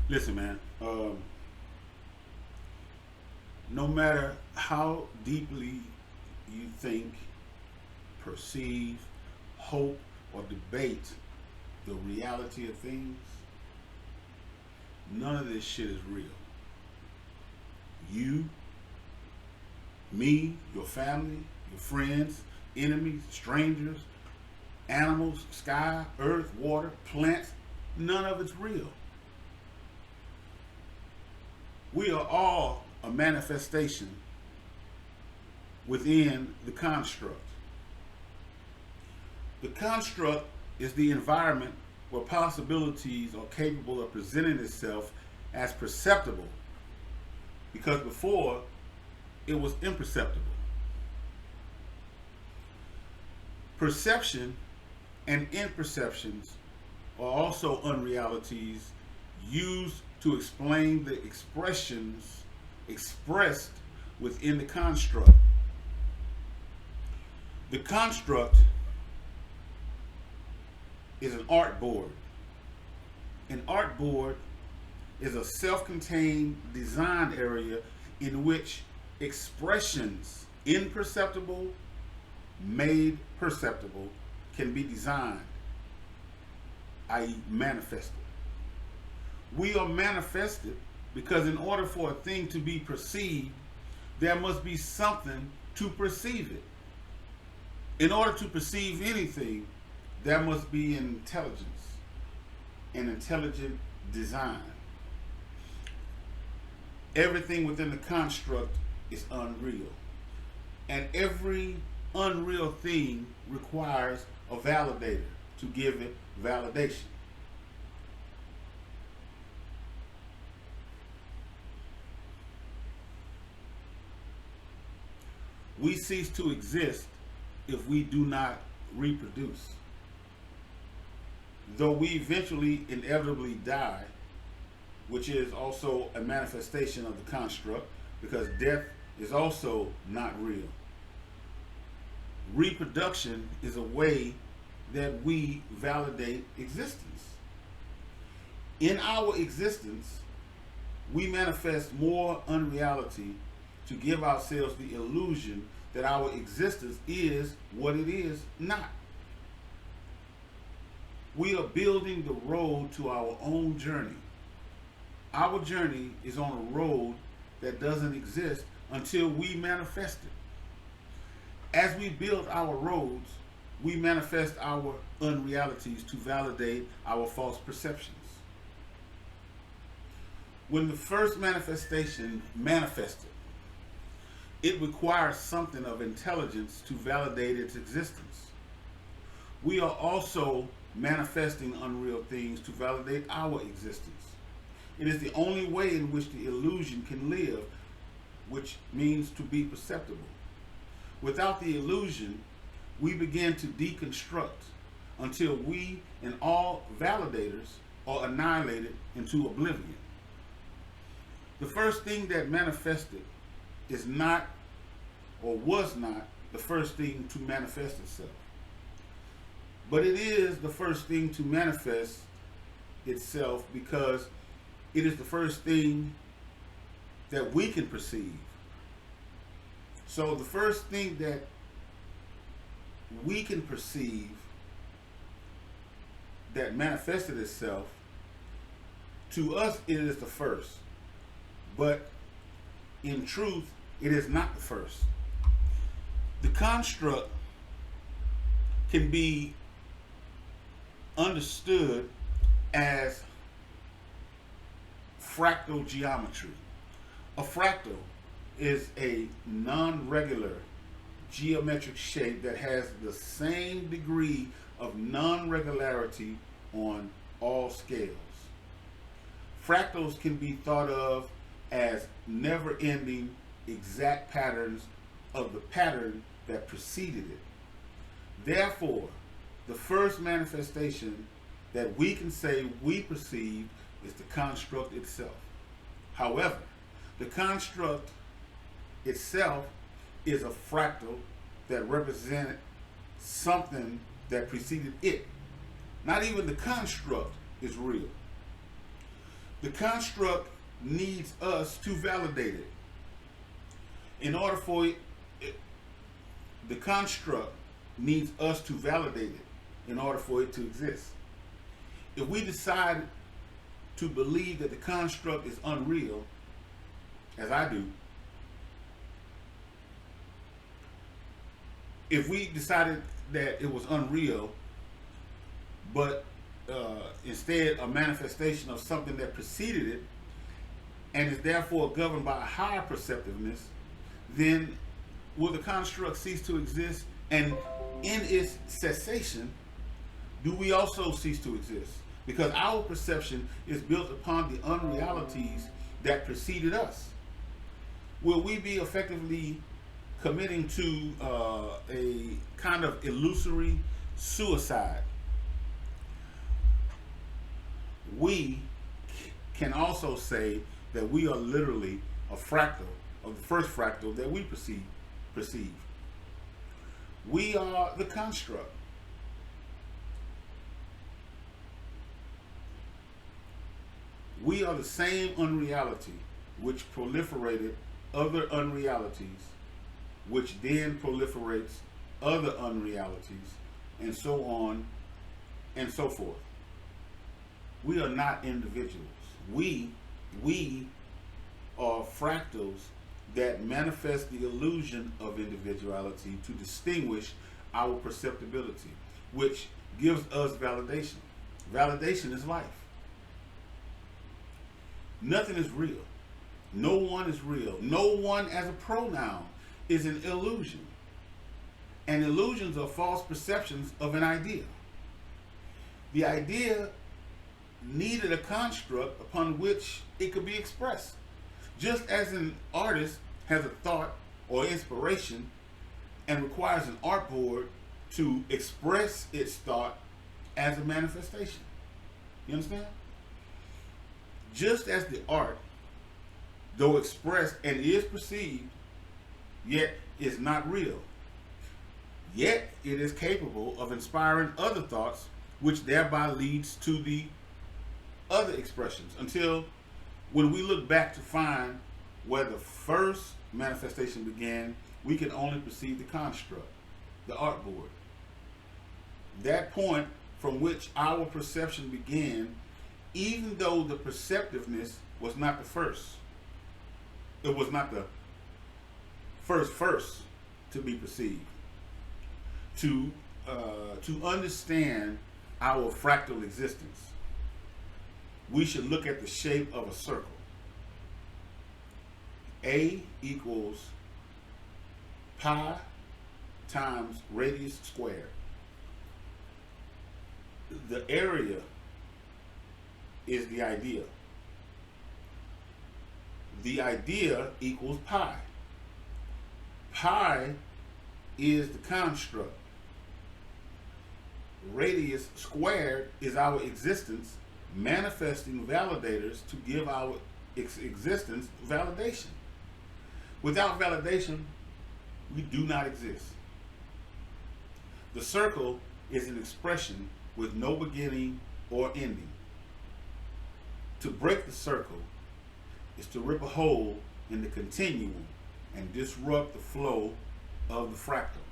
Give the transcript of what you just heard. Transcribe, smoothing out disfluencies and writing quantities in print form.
Listen, man. No matter how deeply you think, perceive, hope, or debate the reality of things, none of this shit is real. You, me, your family, your friends, enemies, strangers, animals, sky, earth, water, plants, none of it's real. We are all a manifestation within the construct. The construct is the environment where possibilities are capable of presenting itself as perceptible, because before it was imperceptible. Perception and imperceptions are also unrealities used to explain the expressions expressed within the construct. The construct is an artboard. An artboard is a self-contained design area in which expressions imperceptible made perceptible can be designed, i.e. manifested. We are manifested because in order for a thing to be perceived, there must be something to perceive it. In order to perceive anything, there must be an intelligence, an intelligent design. Everything within the construct is unreal. And every unreal thing requires a validator to give it validation. We cease to exist if we do not reproduce. Though we eventually inevitably die, which is also a manifestation of the construct, because death is also not real. Reproduction is a way that we validate existence. In our existence, we manifest more unreality to give ourselves the illusion that our existence is what it is not. We are building the road to our own journey. Our journey is on a road that doesn't exist until we manifest it. As we build our roads, we manifest our unrealities to validate our false perceptions. When the first manifestation manifested, it requires something of intelligence to validate its existence. We are also manifesting unreal things to validate our existence. It is the only way in which the illusion can live, which means to be perceptible. Without the illusion, we begin to deconstruct until we and all validators are annihilated into oblivion. The first thing that manifested is not, or was not, the first thing to manifest itself. But it is the first thing to manifest itself because it is the first thing that we can perceive. So the first thing that we can perceive that manifested itself, to us it is the first. But in truth, it is not the first. The construct can be understood as fractal geometry. A fractal is a non-regular geometric shape that has the same degree of non-regularity on all scales. Fractals can be thought of as never-ending exact patterns of the pattern that preceded it. Therefore, the first manifestation that we can say we perceived is the construct itself. However, the construct itself is a fractal that represented something that preceded it. Not even the construct is real. The construct needs us to validate it. In order for the construct needs us to validate it in order for it to exist. If we decide to believe that the construct is unreal, as I do, if we decided that it was unreal, but instead a manifestation of something that preceded it, and is therefore governed by a higher perceptiveness, then will the construct cease to exist? And in its cessation, do we also cease to exist? Because our perception is built upon the unrealities that preceded us. Will we be effectively committing to a kind of illusory suicide? We can also say that we are literally a fractal of the first fractal that we perceive. We are the construct. We are the same unreality which proliferated other unrealities, which then proliferates other unrealities, and so on and so forth. We are not individuals. We are fractals that manifest the illusion of individuality to distinguish our perceptibility, which gives us validation. Validation is life. Nothing is real. No one is real. No one as a pronoun is an illusion. And illusions are false perceptions of an idea. The idea needed a construct upon which it could be expressed. Just as an artist has a thought or inspiration and requires an artboard to express its thought as a manifestation. You understand? Just as the art, though expressed and is perceived, yet is not real, yet it is capable of inspiring other thoughts, which thereby leads to the other expressions, until when we look back to find where the first manifestation began, we can only perceive the construct, the artboard. That point from which our perception began, even though the perceptiveness was not the first. It was not the first to be perceived. To understand our fractal existence, we should look at the shape of a circle. A equals pi times radius squared. The area is the idea. The idea equals pi. Pi is the construct. Radius squared is our existence, manifesting validators to give our existence validation. Without validation, we do not exist. The circle is an expression with no beginning or ending. To break the circle is to rip a hole in the continuum and disrupt the flow of the fractal.